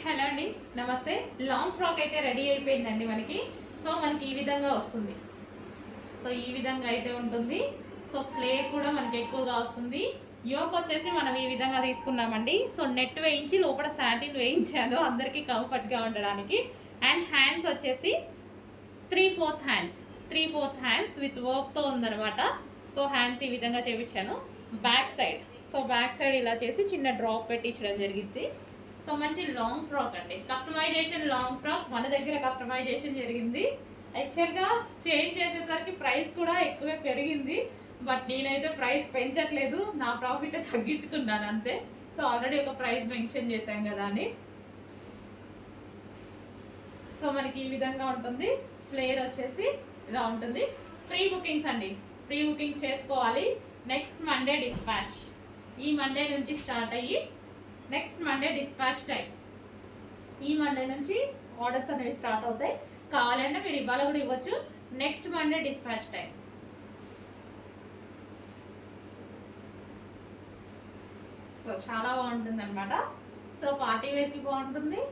Hello అండి, నమస్తే. Long frock అయితే రెడీ అయిపోయిందండి మనకి. సో మనకి ఈ విధంగా వస్తుంది. సో ఈ విధంగా అయితే ఉంటుంది. సో ఫ్లేర్ కూడా మనకి ఎక్కువగా వస్తుంది. యోక్ వచ్చేసి మనం ఈ విధంగా తీసుకున్నామండి. సో నెట్ వేయించి లోపల సాటిన్ వేయించాను అందరికీ కంఫర్ట్గా ఉండడానికి. అండ్ హ్యాండ్స్ వచ్చేసి 3/4 హ్యాండ్స్ విత్ వర్క్తో ఉందనమాట. సో హ్యాండ్స్ ఈ విధంగా చేపించాను. బ్యాక్ సైడ్ ఇలా చేసి చిన్న డ్రాప్ పెట్టించడం జరిగింది. సో మంచి లాంగ్ ఫ్రాక్ అండి, కస్టమైజేషన్ లాంగ్ ఫ్రాక్. మన దగ్గర కస్టమైజేషన్ జరిగింది. యాక్చువల్గా చేంజ్ చేసేసరికి ప్రైస్ కూడా ఎక్కువే పెరిగింది. బట్ నేనైతే ప్రైస్ పెంచట్లేదు, నా ప్రాఫిట్ తగ్గించుకున్నాను అంతే. సో ఆల్రెడీ ఒక ప్రైస్ మెన్షన్ చేశాం కదా అని. సో మనకి ఈ విధంగా ఉంటుంది. ఫ్లేర్ వచ్చేసి ఇలా ఉంటుంది. ప్రీ బుకింగ్స్ అండి, ప్రీ బుకింగ్స్ చేసుకోవాలి. Next Monday dispatch. ఈ మండే నుంచి స్టార్ట్ అయ్యి నెక్స్ట్ మండే డిస్పాచ్ టైం. ఈ మండే నుంచి ఆర్డర్స్ అనేవి స్టార్ట్ అవుతాయి. కావాలంటే మీరు ఇవాళ కూడా ఇవ్వచ్చు. Next Monday dispatch time. So చాలా బాగుంటుంది అనమాట. సో పార్టీ వేర్కి బాగుంటుంది,